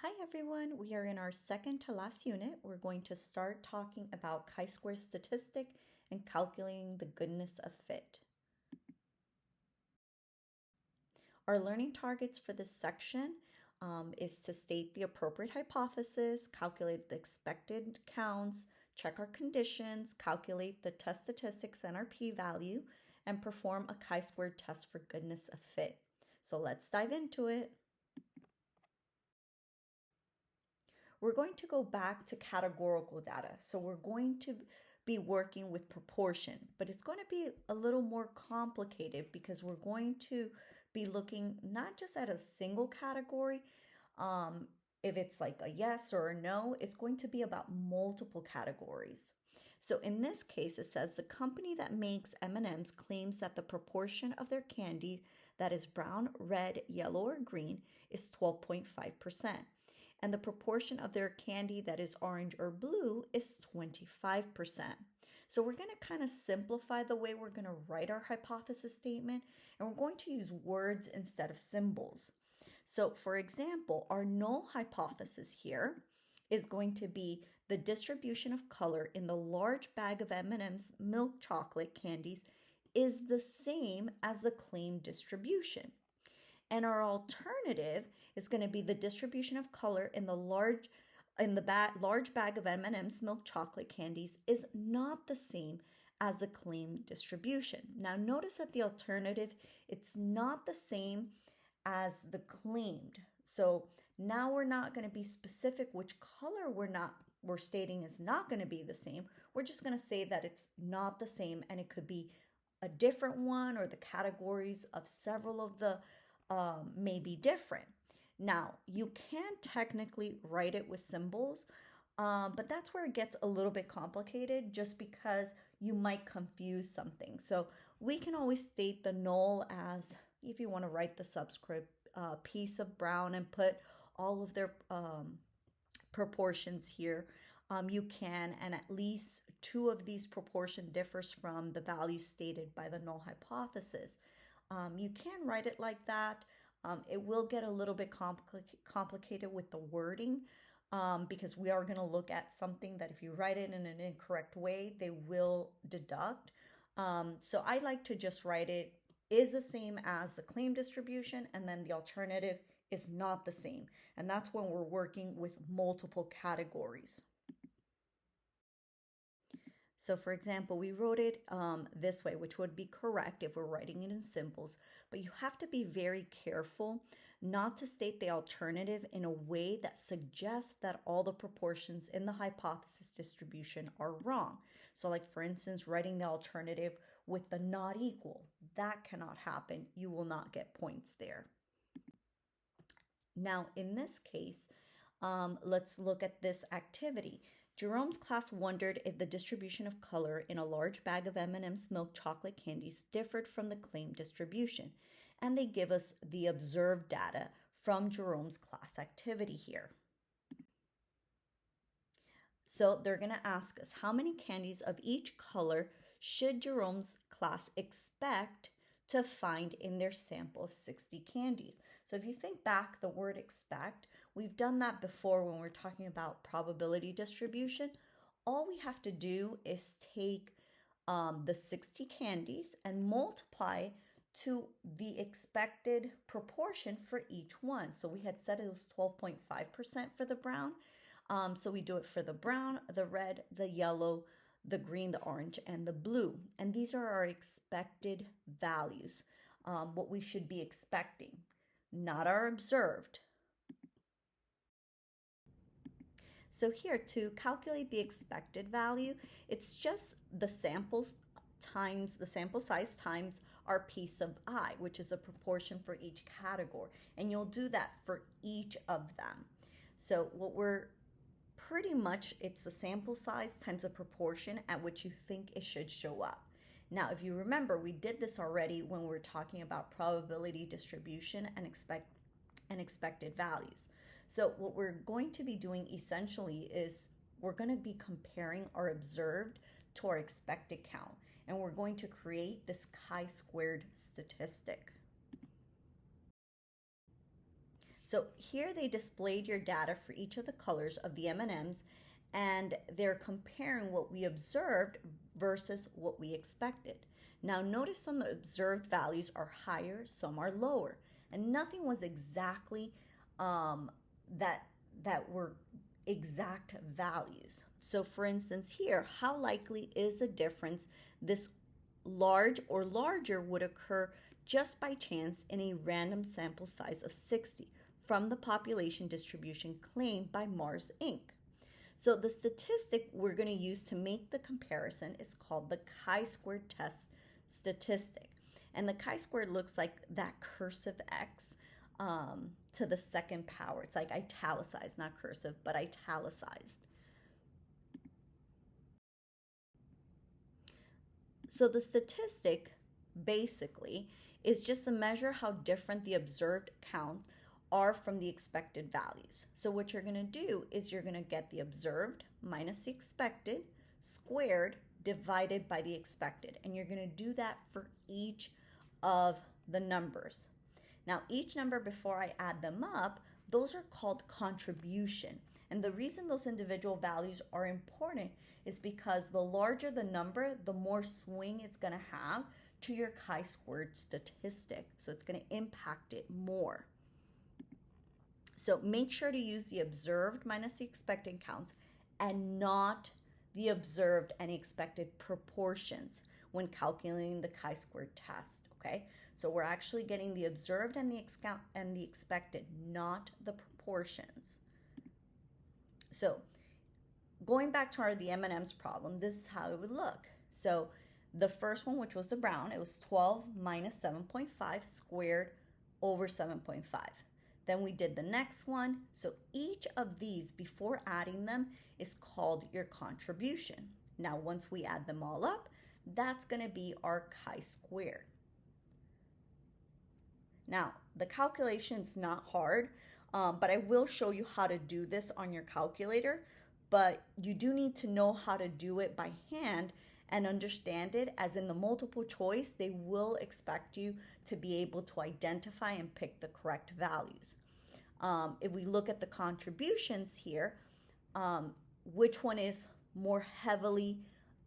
Hi everyone, we are in our second to last unit. We're going to start talking about chi-square statistic and calculating the goodness of fit. Our learning targets for this section is to state the appropriate hypothesis, calculate the expected counts, check our conditions, calculate the test statistics and our p-value, and perform a chi-square test for goodness of fit. So let's dive into it. We're going to go back to categorical data. So we're going to be working with proportion, but it's going to be a little more complicated because we're going to be looking not just at a single category. If it's like a yes or a no, it's going to be about multiple categories. So in this case, it says the company that makes M&Ms claims that the proportion of their candy that is brown, red, yellow, or green is 12.5%. And the proportion of their candy that is orange or blue is 25%. So we're going to kind of simplify the way we're going to write our hypothesis statement, and we're going to use words instead of symbols. So for example, our null hypothesis here is going to be the distribution of color in the large bag of M&M's milk chocolate candies is the same as the claimed distribution. And our alternative is going to be the distribution of color in the large bag of M&M's milk chocolate candies is not the same as the claimed distribution. Now notice that the alternative, it's not the same as the claimed. So now we're not going to be specific which color we're stating is not going to be the same. We're just going to say that it's not the same, and it could be a different one, or the categories of several of the may be different. Now, you can technically write it with symbols, but that's where it gets a little bit complicated just because you might confuse something. So we can always state the null as, if you want to write the subscript, piece of brown and put all of their proportions here. You can, and at least two of these proportion differs from the value stated by the null hypothesis. You can write it like that. It will get a little bit complicated with the wording because we are going to look at something that if you write it in an incorrect way, they will deduct. So I like to just write it is the same as the claim distribution, and then the alternative is not the same. And that's when we're working with multiple categories. So for example, we wrote it this way, which would be correct if we're writing it in symbols, but you have to be very careful not to state the alternative in a way that suggests that all the proportions in the hypothesis distribution are wrong. So like for instance, writing the alternative with the not equal, that cannot happen. You will not get points there. Now in this case, let's look at this activity. Jerome's class wondered if the distribution of color in a large bag of M&M's milk chocolate candies differed from the claimed distribution, and they give us the observed data from Jerome's class activity here. So they're going to ask us how many candies of each color should Jerome's class expect to find in their sample of 60 candies. So if you think back, the word expect, we've done that before when we're talking about probability distribution. All we have to do is take the 60 candies and multiply to the expected proportion for each one. So we had said it was 12.5% for the brown. So we do it for the brown, the red, the yellow, the green, the orange, and the blue. And these are our expected values, what we should be expecting, not our observed. So here, to calculate the expected value, it's just the samples times the sample size times our piece of I, which is the proportion for each category. And you'll do that for each of them. So what we're pretty much, it's the sample size times the proportion at which you think it should show up. Now, if you remember, we did this already when we were talking about probability distribution and expected values. So what we're going to be doing essentially is we're going to be comparing our observed to our expected count, and we're going to create this chi-squared statistic. So here they displayed your data for each of the colors of the M&Ms, and they're comparing what we observed versus what we expected. Now notice some observed values are higher, some are lower, and nothing was exactly that were exact values. So for instance here, how likely is a difference this large or larger would occur just by chance in a random sample size of 60 from the population distribution claimed by Mars Inc. So the statistic we're going to use to make the comparison is called the chi-square test statistic. And the chi-square looks like that cursive X to the second power. It's like italicized, not cursive, but italicized. So the statistic basically is just to measure how different the observed count are from the expected values. So what you're going to do is you're going to get the observed minus the expected squared divided by the expected. And you're going to do that for each of the numbers. Now, each number, before I add them up, those are called contribution. And the reason those individual values are important is because the larger the number, the more swing it's going to have to your chi-squared statistic. So it's going to impact it more. So make sure to use the observed minus the expected counts and not the observed and expected proportions when calculating the chi-squared test, okay? So we're actually getting the observed and the expected, not the proportions. So going back to the M&M's problem, this is how it would look. So the first one, which was the brown, it was 12 minus 7.5 squared over 7.5. Then we did the next one. So each of these, before adding them, is called your contribution. Now, once we add them all up, that's going to be our chi-squared. Now, the calculation's not hard, but I will show you how to do this on your calculator. But you do need to know how to do it by hand and understand it, as in the multiple choice, they will expect you to be able to identify and pick the correct values. If we look at the contributions here, which one is more heavily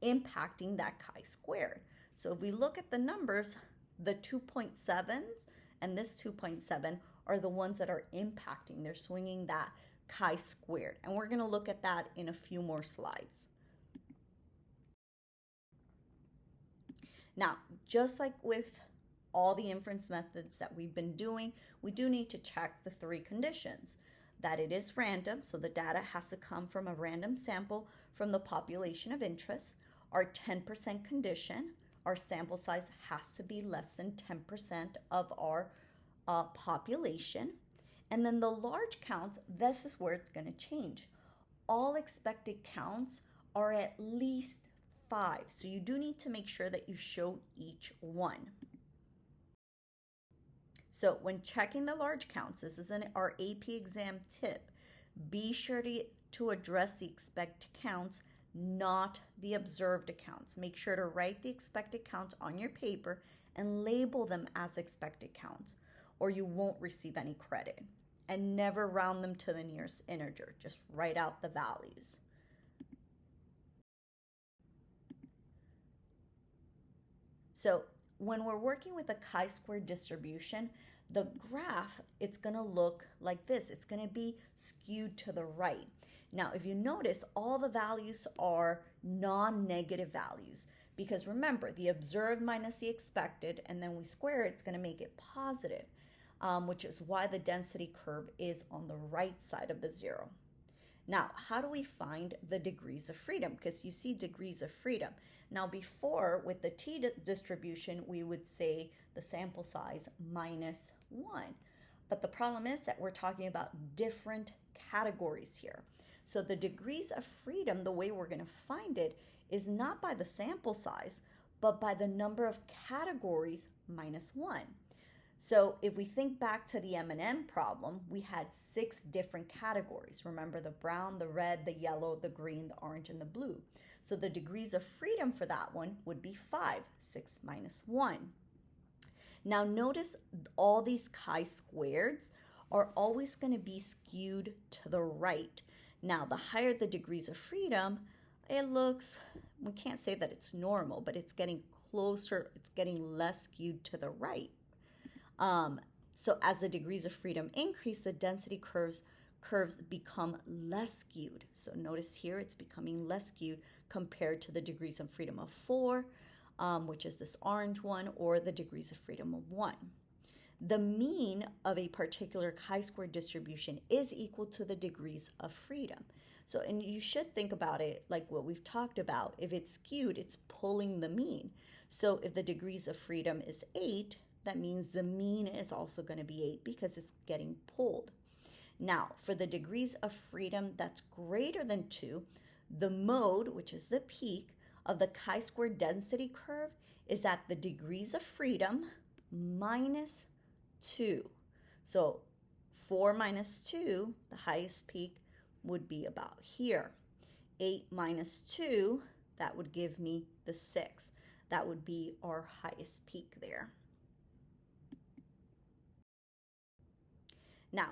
impacting that chi-squared? So if we look at the numbers, the 2.7s and this 2.7 are the ones that are impacting. They're swinging that chi-squared. And we're going to look at that in a few more slides. Now, just like with all the inference methods that we've been doing, we do need to check the three conditions. That it is random, so the data has to come from a random sample from the population of interest. Our 10% condition, our sample size has to be less than 10% of our population. And then the large counts, this is where it's going to change. All expected counts are at least 5. So you do need to make sure that you show each one. So when checking the large counts, this is our AP exam tip, be sure to address the expected counts, not the observed counts. Make sure to write the expected counts on your paper and label them as expected counts, or you won't receive any credit. And never round them to the nearest integer. Just write out the values. So when we're working with a chi-square distribution, the graph, it's going to look like this. It's going to be skewed to the right. Now, if you notice, all the values are non-negative values, because remember, the observed minus the expected, and then we square it, it's going to make it positive, which is why the density curve is on the right side of the zero. Now, how do we find the degrees of freedom? Because you see degrees of freedom. Now, before, with the t-distribution, we would say the sample size minus 1. But the problem is that we're talking about different categories here. So the degrees of freedom, the way we're going to find it, is not by the sample size, but by the number of categories minus 1. So if we think back to the M&M problem, we had 6 different categories. Remember, the brown, the red, the yellow, the green, the orange, and the blue. So the degrees of freedom for that one would be 5, 6 minus 1. Now notice all these chi-squareds are always going to be skewed to the right. Now, the higher the degrees of freedom, it looks, we can't say that it's normal, but it's getting closer, it's getting less skewed to the right. Um, so as the degrees of freedom increase, the density curves become less skewed. So notice here it's becoming less skewed compared to the degrees of freedom of 4, which is this orange one, or the degrees of freedom of 1. The mean of a particular chi-square distribution is equal to the degrees of freedom. So, and you should think about it like what we've talked about. If it's skewed, it's pulling the mean. So if the degrees of freedom is 8, that means the mean is also going to be 8 because it's getting pulled. Now, for the degrees of freedom that's greater than 2, the mode, which is the peak of the chi-square density curve, is at the degrees of freedom minus 2. So 4 minus 2, the highest peak, would be about here. 8 minus 2, that would give me the 6. That would be our highest peak there. Now,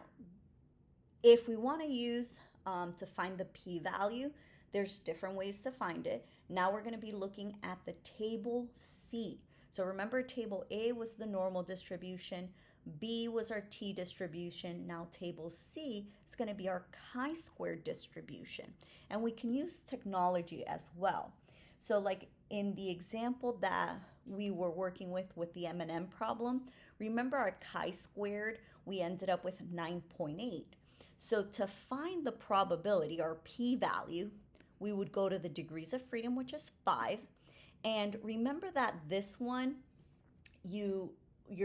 if we want to use to find the p-value, there's different ways to find it. Now we're going to be looking at the table C. So remember, table A was the normal distribution, B was our t-distribution. Now table C is going to be our chi-square distribution. And we can use technology as well. So like in the example that we were working with the M&M problem, remember our chi-squared, we ended up with 9.8. So to find the probability, our p-value, we would go to the degrees of freedom, which is 5. And remember that this one, you're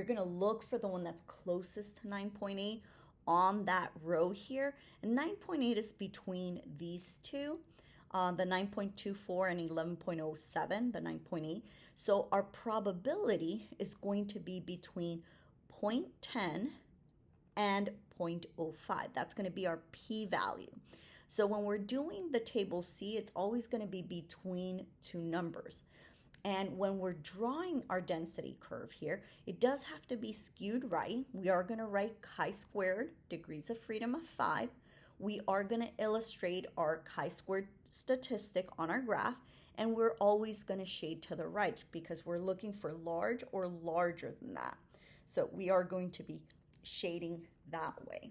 going to look for the one that's closest to 9.8 on that row here. And 9.8 is between these two, the 9.24 and 11.07, the 9.8. So our probability is going to be between 0.10 and 0.05. That's going to be our p-value. So when we're doing the table C, it's always going to be between two numbers. And when we're drawing our density curve here, it does have to be skewed right. We are going to write chi-squared, degrees of freedom of 5. We are going to illustrate our chi-squared statistic on our graph, and we're always going to shade to the right because we're looking for large or larger than that. So we are going to be shading that way.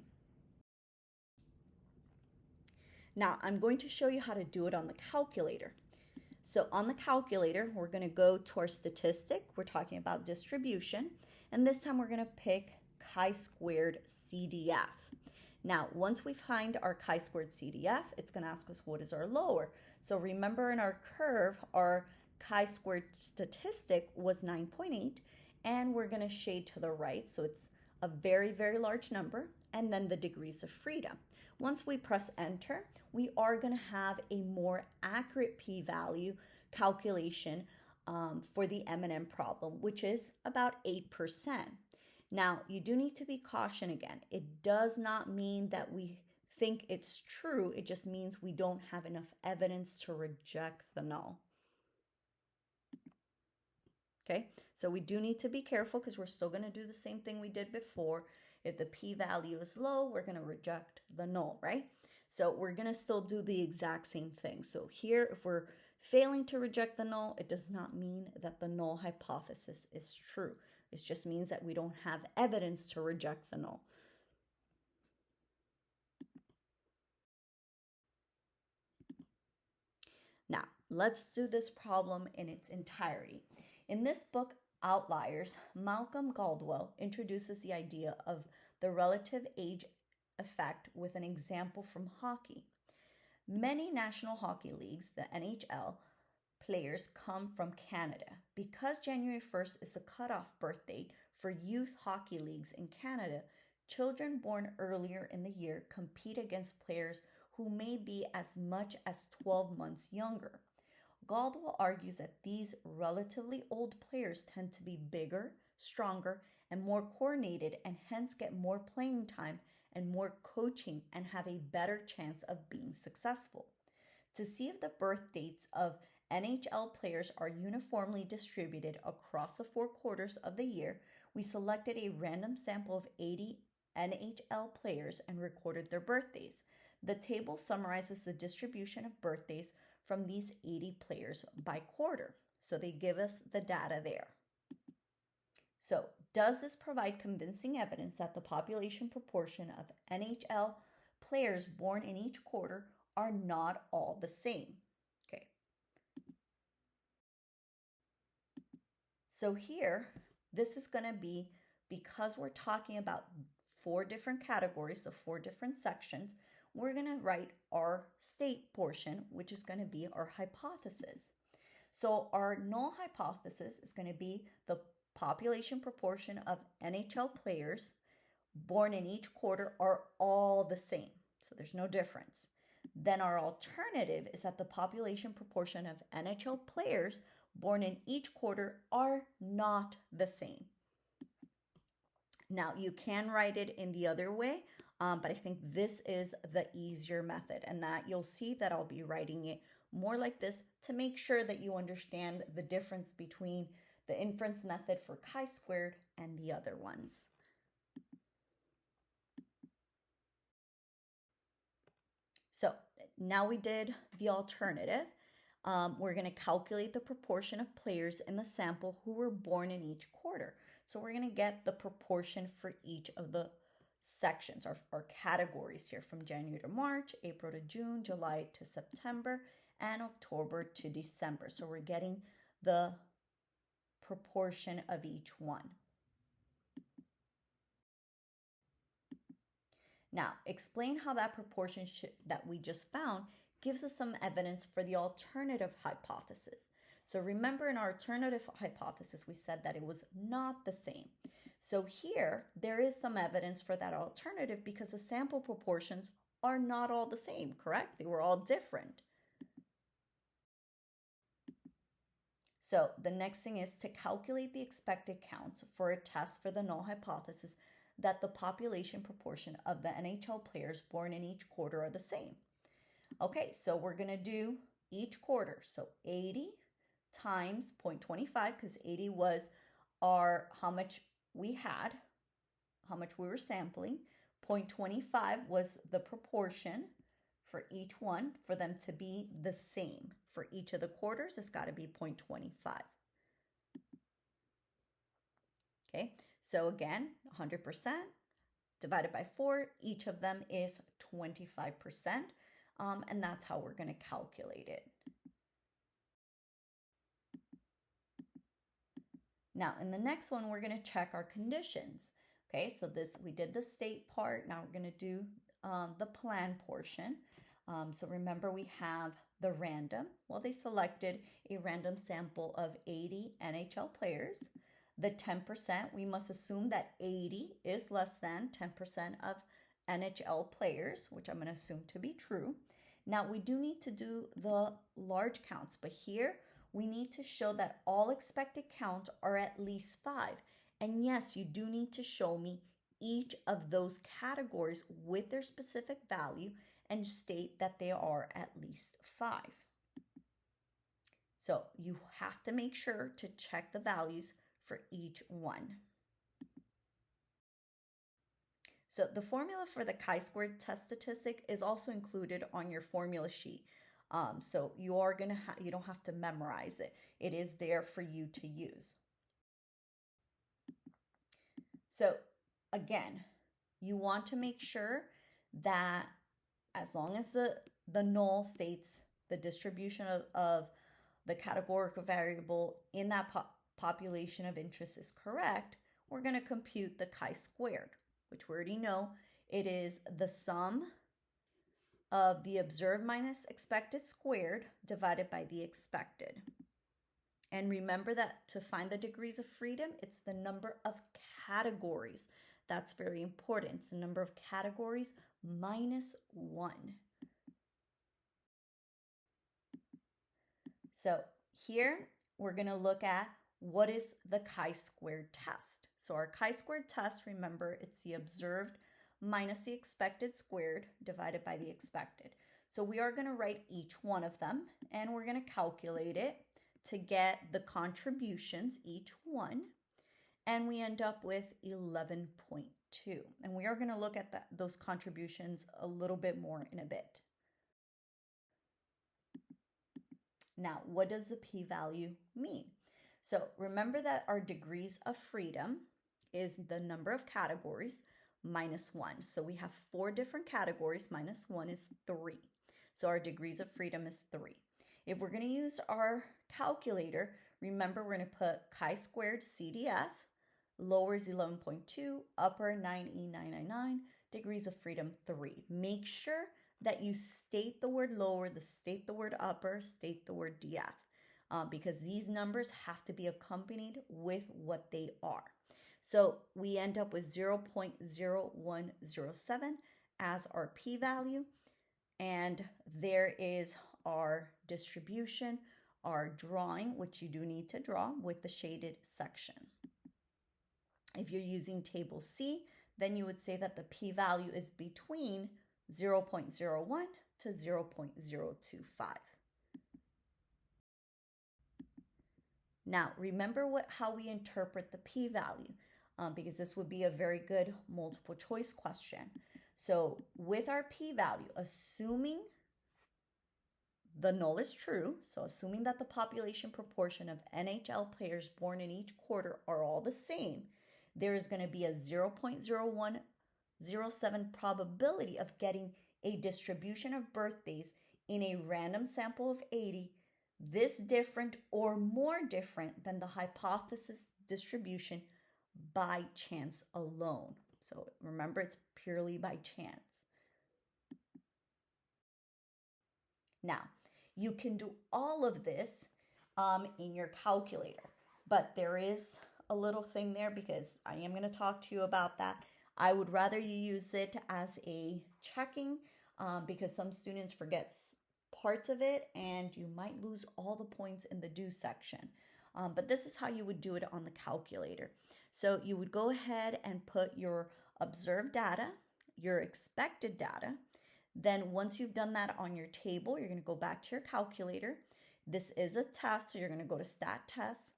Now I'm going to show you how to do it on the calculator. So on the calculator, we're going to go to our statistic. We're talking about distribution. And this time we're going to pick chi-squared CDF. Now, once we find our chi-squared CDF, it's going to ask us what is our lower. So remember in our curve, our chi-squared statistic was 9.8, and we're going to shade to the right. So it's a very, very large number, and then the degrees of freedom. Once we press enter, we are going to have a more accurate p-value calculation for the M&M problem, which is about 8%. Now, you do need to be cautioned again. It does not mean that we think it's true. It just means we don't have enough evidence to reject the null. Okay, so we do need to be careful because we're still going to do the same thing we did before. If the p-value is low, we're going to reject the null, right? So we're going to still do the exact same thing. So here, if we're failing to reject the null, it does not mean that the null hypothesis is true. It just means that we don't have evidence to reject the null. Now, let's do this problem in its entirety. In this book, Outliers, Malcolm Gladwell introduces the idea of the relative age effect with an example from hockey. Many national hockey leagues, the NHL, players come from Canada. Because January 1st is the cutoff birth date for youth hockey leagues in Canada, children born earlier in the year compete against players who may be as much as 12 months younger. Gladwell argues that these relatively old players tend to be bigger, stronger, and more coordinated, and hence get more playing time and more coaching and have a better chance of being successful. To see if the birth dates of NHL players are uniformly distributed across the 4 quarters of the year, we selected a random sample of 80 NHL players and recorded their birthdays. The table summarizes the distribution of birthdays from these 80 players by quarter. So they give us the data there. So, does this provide convincing evidence that the population proportion of NHL players born in each quarter are not all the same? Okay. So here, this is going to be, because we're talking about 4 different categories, so 4 different sections, we're going to write our state portion, which is going to be our hypothesis. So our null hypothesis is going to be the population proportion of NHL players born in each quarter are all the same. So there's no difference. Then our alternative is that the population proportion of NHL players born in each quarter are not the same. Now you can write it in the other way, but I think this is the easier method, and that you'll see that I'll be writing it more like this to make sure that you understand the difference between the inference method for chi-squared and the other ones. So now we did the alternative. We're going to calculate the proportion of players in the sample who were born in each quarter. So we're going to get the proportion for each of the sections, or categories here, from January to March, April to June, July to September, and October to December. So we're getting the proportion of each one. Now, explain how that proportion that we just found gives us some evidence for the alternative hypothesis. So remember, in our alternative hypothesis, we said that it was not the same. So here, there is some evidence for that alternative because the sample proportions are not all the same, correct? They were all different. So the next thing is to calculate the expected counts for a test for the null hypothesis that the population proportion of the NHL players born in each quarter are the same. Okay, so we're going to do each quarter. So 80 times 0.25, because 80 was how much we had, how much we were sampling. 0.25 was the proportion for each one, for them to be the same. For each of the quarters, it's got to be 0.25. Okay, so again, 100% divided by 4, each of them is 25%, and that's how we're going to calculate it. Now, in the next one, we're going to check our conditions. Okay, so we did the state part. Now we're going to do the plan portion. So remember, we have the random. Well, they selected a random sample of 80 NHL players. The 10%, we must assume that 80 is less than 10% of NHL players, which I'm going to assume to be true. Now, we do need to do the large counts, but here we need to show that all expected counts are at least 5. And yes, you do need to show me each of those categories with their specific value and state that they are at least 5. So you have to make sure to check the values for each one. So the formula for the chi-squared test statistic is also included on your formula sheet. So you don't have to memorize it. It is there for you to use. So again, you want to make sure that as long as the null states the distribution of the categorical variable in that population of interest is correct, we're going to compute the chi-squared, which we already know it is the sum of the observed minus expected squared divided by the expected. And remember that to find the degrees of freedom, it's the number of categories. That's very important. It's the number of categories minus 1. So here we're going to look at what is the chi-squared test. So our chi-squared test, remember, it's the observed minus the expected squared divided by the expected. So we are going to write each one of them, and we're going to calculate it to get the contributions, each one, and we end up with 11.2. 2. And we are going to look at those contributions a little bit more in a bit. Now, what does the p-value mean? So remember that our degrees of freedom is the number of categories minus 1. So we have 4 different categories, minus 1 is 3. So our degrees of freedom is 3. If we're going to use our calculator, remember we're going to put chi-squared CDF, lower is 11.2, upper 9E999, degrees of freedom 3. Make sure that you state the word lower, state the word upper, state the word DF, because these numbers have to be accompanied with what they are. So we end up with 0.0107 as our p-value, and there is our distribution, our drawing, which you do need to draw with the shaded section. If you're using table C, then you would say that the p-value is between 0.01 to 0.025. Now, remember how we interpret the p-value, because this would be a very good multiple choice question. So with our p-value, assuming the null is true, so assuming that the population proportion of NHL players born in each quarter are all the same, there is going to be a 0.0107 probability of getting a distribution of birthdays in a random sample of 80, this different or more different than the hypothesis distribution by chance alone. So remember, it's purely by chance. Now, you can do all of this in your calculator, but there is a little thing there because I am going to talk to you about that. I would rather you use it as a checking because some students forget parts of it and you might lose all the points in the do section. But this is how you would do it on the calculator. So you would go ahead and put your observed data, your expected data. Then once you've done that on your table, you're going to go back to your calculator. This is a test, so you're going to go to stat test,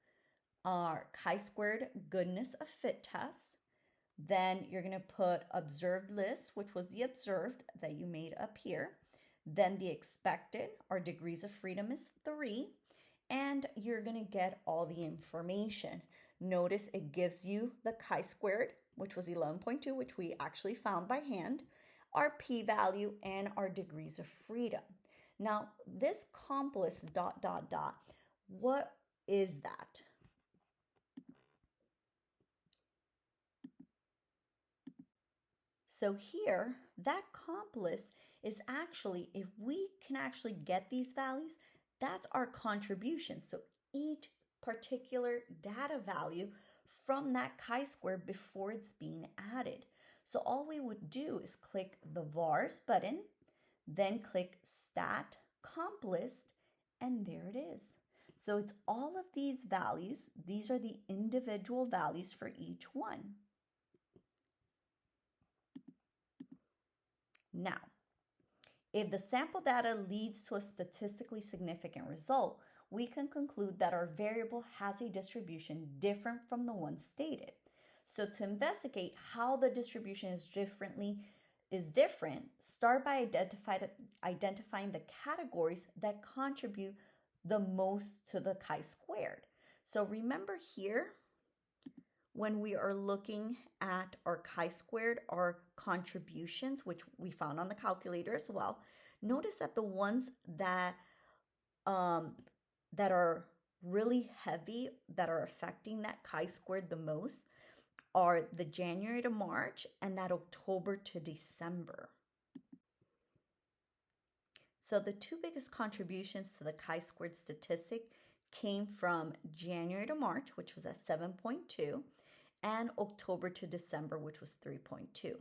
chi-squared goodness of fit test. Then you're going to put observed list, which was the observed that you made up here. Then the expected, our degrees of freedom is 3. And you're going to get all the information. Notice it gives you the chi-squared, which was 11.2, which we actually found by hand, our p-value, and our degrees of freedom. Now, this COMPLIS ... what is that? So here, that COMPLIS is actually, if we can actually get these values, that's our contribution. So each particular data value from that chi-square before it's being added. So all we would do is click the VARS button, then click Stat COMPLIS, and there it is. So it's all of these values. These are the individual values for each one. Now, if the sample data leads to a statistically significant result, we can conclude that our variable has a distribution different from the one stated. So to investigate how the distribution is different, start by identifying the categories that contribute the most to the chi-squared. So remember here, when we are looking at our chi-squared, our contributions, which we found on the calculator as well, notice that the ones that are really heavy, that are affecting that chi-squared the most, are the January to March and that October to December. So the two biggest contributions to the chi-squared statistic came from January to March, which was at 7.2, and October to December, which was 3.2.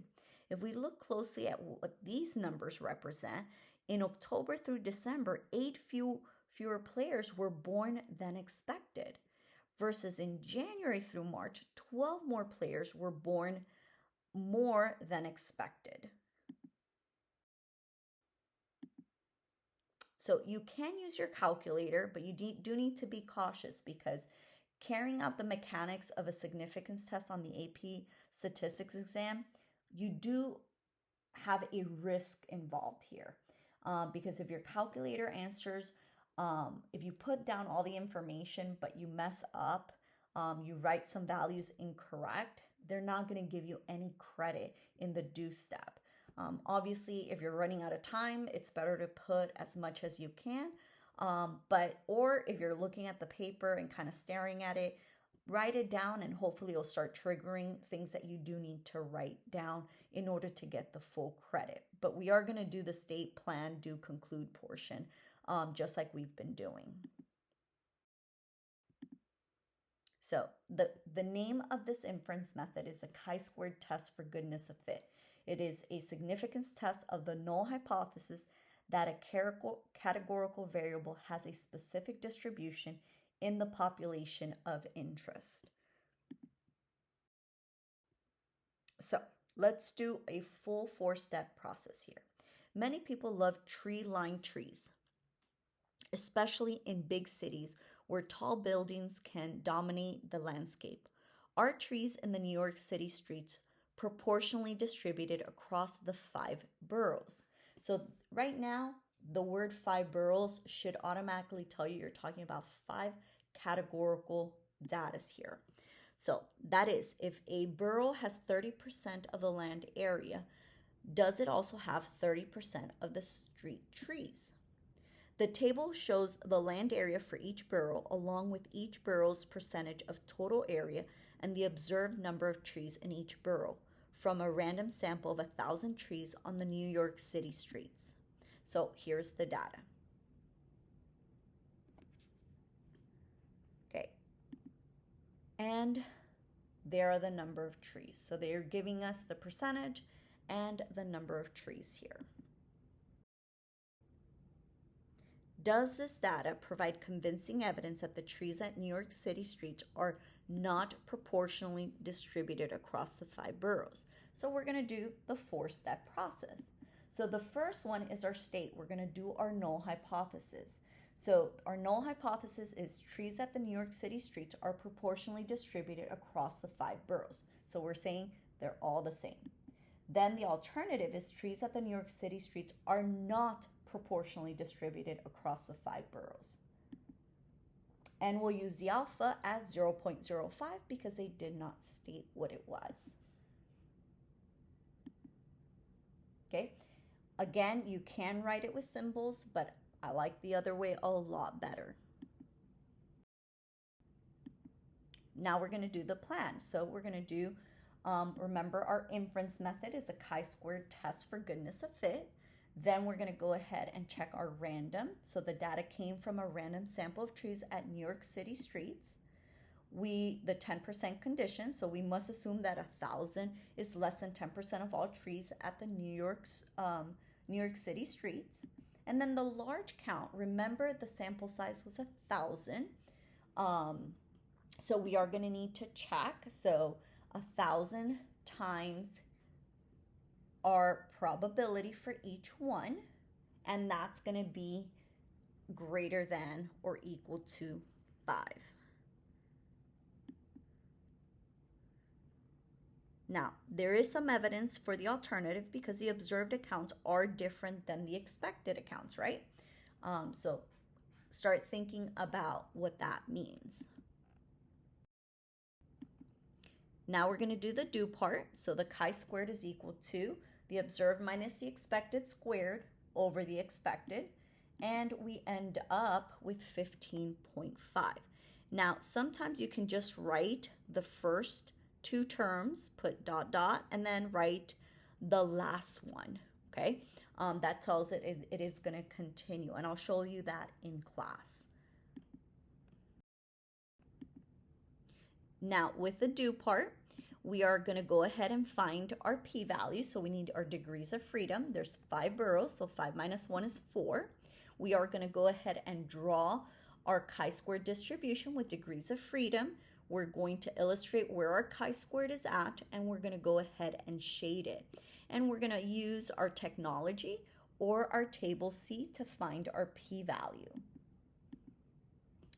If we look closely at what these numbers represent, in October through December, 8 fewer players were born than expected, versus in January through March, 12 more players were born more than expected. So you can use your calculator, but you do need to be cautious because carrying out the mechanics of a significance test on the AP statistics exam, you do have a risk involved here. Because if your calculator answers, if you put down all the information but you mess up, you write some values incorrect, they're not going to give you any credit in the do step. Obviously, if you're running out of time, it's better to put as much as you can. Or if you're looking at the paper and kind of staring at it, write it down, and hopefully it'll start triggering things that you do need to write down in order to get the full credit. But we are going to do the state plan do conclude portion, just like we've been doing. So the name of this inference method is a chi-squared test for goodness of fit. It is a significance test of the null hypothesis that a categorical variable has a specific distribution in the population of interest. So let's do a full 4-step process here. Many people love tree-lined trees, especially in big cities where tall buildings can dominate the landscape. Are trees in the New York City streets proportionally distributed across the 5 boroughs? So right now, the word 5 boroughs should automatically tell you you're talking about 5 categorical data here. So that is, if a borough has 30% of the land area, does it also have 30% of the street trees? The table shows the land area for each borough along with each borough's percentage of total area and the observed number of trees in each borough from a random sample of 1,000 trees on the New York City streets. So here's the data. Okay. And there are the number of trees. So they're giving us the percentage and the number of trees here. Does this data provide convincing evidence that the trees at New York City streets are not proportionally distributed across the 5 boroughs? So we're going to do the 4-step process. So the first one is our state. We're going to do our null hypothesis. So our null hypothesis is trees at the New York City streets are proportionally distributed across the 5 boroughs. So we're saying they're all the same. Then the alternative is trees at the New York City streets are not proportionally distributed across the 5 boroughs. And we'll use the alpha as 0.05 because they did not state what it was. Okay, again, you can write it with symbols, but I like the other way a lot better. Now we're going to do the plan. So we're going to do, remember our inference method is a chi-squared test for goodness of fit. Then we're going to go ahead and check our random. So the data came from a random sample of trees at New York City streets. The 10% condition, so we must assume that 1,000 is less than 10% of all trees at the New York City streets. And then the large count, remember the sample size was 1,000. So we are going to need to check. So 1,000 times our probability for each one, and that's going to be greater than or equal to 5. Now, there is some evidence for the alternative because the observed accounts are different than the expected accounts, right? So start thinking about what that means. Now we're going to do the do part. So the chi-squared is equal to the observed minus the expected squared over the expected. And we end up with 15.5. Now, sometimes you can just write the first 2 terms, put dot dot, and then write the last one, okay? That tells it is going to continue, and I'll show you that in class. Now, with the do part, we are going to go ahead and find our p-value. So we need our degrees of freedom. There's 5 boroughs, so 5 minus 1 is 4. We are going to go ahead and draw our chi-squared distribution with degrees of freedom. We're going to illustrate where our chi-squared is at, and we're going to go ahead and shade it. And we're going to use our technology or our table C to find our p-value.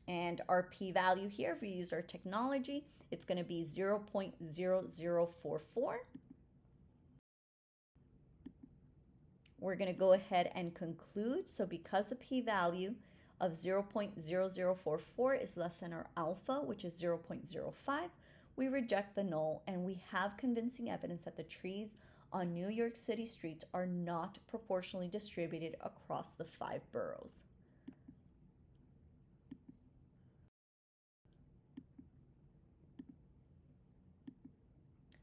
And our p-value here, if we use our technology, it's going to be 0.0044. We're going to go ahead and conclude. So because the p-value of 0.0044 is less than our alpha, which is 0.05, we reject the null, and we have convincing evidence that the trees on New York City streets are not proportionally distributed across the 5 boroughs.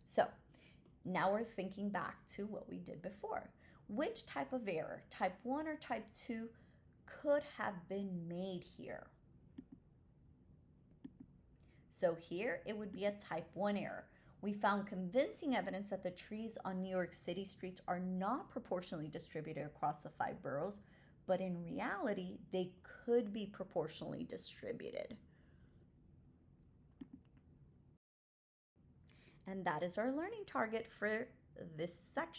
So now we're thinking back to what we did before. Which type of error, type 1 or type 2, could have been made here? So here it would be a type 1 error. We found convincing evidence that the trees on New York City streets are not proportionally distributed across the 5 boroughs, but in reality, they could be proportionally distributed. And that is our learning target for this section.